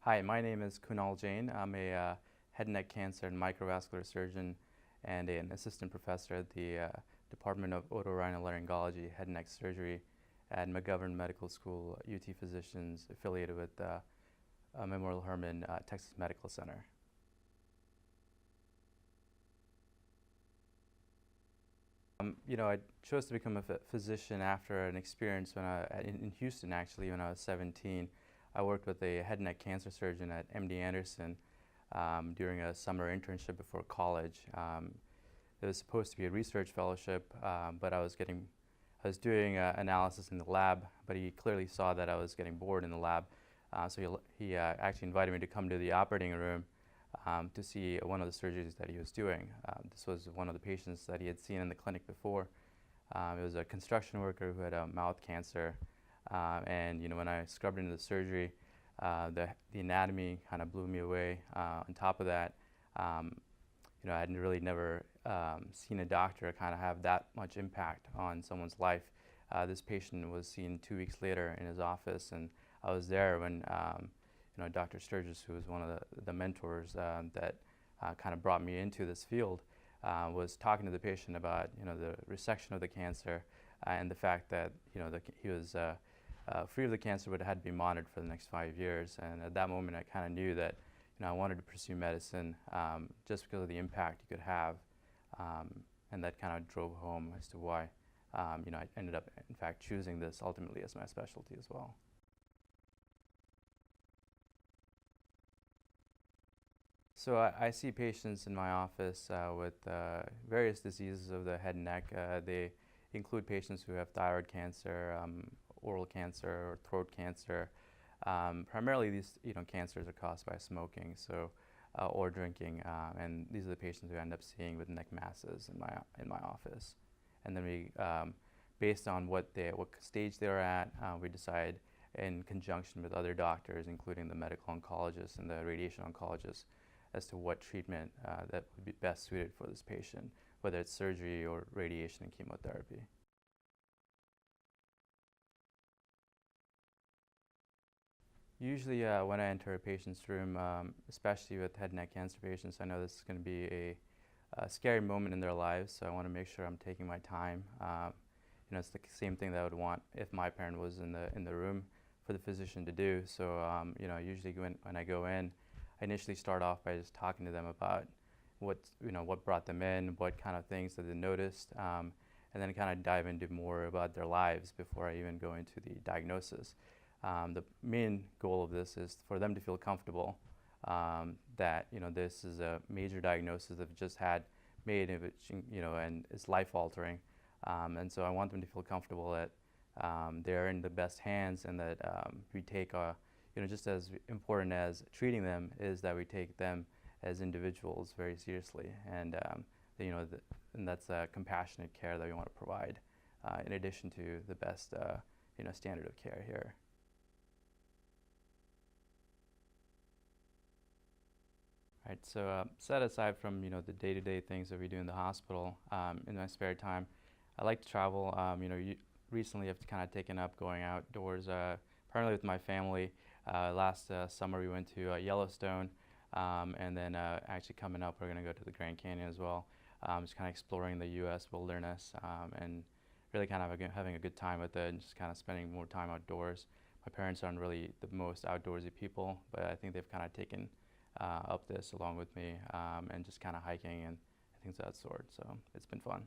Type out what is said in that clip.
Hi, my name is Kunal Jain. I'm a head and neck cancer and microvascular surgeon and an assistant professor at the Department of Otorhinolaryngology-Head and Neck Surgery at McGovern Medical School, UT Physicians, affiliated with Memorial Hermann Texas Medical Center. I chose to become a physician after an experience in Houston, actually, when I was 17. I worked with a head and neck cancer surgeon at MD Anderson during a summer internship before college. It was supposed to be a research fellowship, but I was doing analysis in the lab, but he clearly saw that I was getting bored in the lab. So he actually invited me to come to the operating room to see one of the surgeries that he was doing. This was one of the patients that he had seen in the clinic before. It was a construction worker who had a mouth cancer. And when I scrubbed into the surgery, the anatomy kind of blew me away. On top of that, I had really never seen a doctor kind of have that much impact on someone's life. This patient was seen 2 weeks later in his office, and I was there when Dr. Sturgis, who was one of the mentors that kind of brought me into this field, was talking to the patient about the resection of the cancer and the fact that he was free of the cancer, but had to be monitored for the next 5 years. And at that moment, I kind of knew that I wanted to pursue medicine just because of the impact you could have, and that kind of drove home as to why I ended up, in fact, choosing this ultimately as my specialty as well. So I see patients in my office with various diseases of the head and neck. They include patients who have thyroid cancer, oral cancer, or throat cancer. Primarily, these cancers are caused by smoking, or drinking, and these are the patients we end up seeing with neck masses in my office. And then we, based on what stage they're at, we decide in conjunction with other doctors, including the medical oncologist and the radiation oncologist, as to what treatment that would be best suited for this patient, whether it's surgery or radiation and chemotherapy. Usually when I enter a patient's room, especially with head and neck cancer patients, I know this is going to be a scary moment in their lives, so I want to make sure I'm taking my time. It's the same thing that I would want if my parent was in the room for the physician to do. So usually when I go in, I initially start off by just talking to them about what brought them in, what kind of things that they noticed, and then kind of dive into more about their lives before I even go into the diagnosis. The main goal of this is for them to feel comfortable that this is a major diagnosis they've just had made, and it's life-altering, and so I want them to feel comfortable that they're in the best hands, and that we take just as important as treating them is that we take them as individuals very seriously, and and that's a compassionate care that we want to provide, in addition to the best standard of care here. Right, so set aside from the day-to-day things that we do in the hospital, in my spare time, I like to travel. Recently I've kind of taken up going outdoors, primarily with my family. Last summer we went to Yellowstone, and then actually coming up we're going to go to the Grand Canyon as well. Just kind of exploring the U.S. wilderness, and really kind of having a good time with it, and just kind of spending more time outdoors. My parents aren't really the most outdoorsy people, but I think they've kind of taken up this along with me, and just kind of hiking and things of that sort. So it's been fun.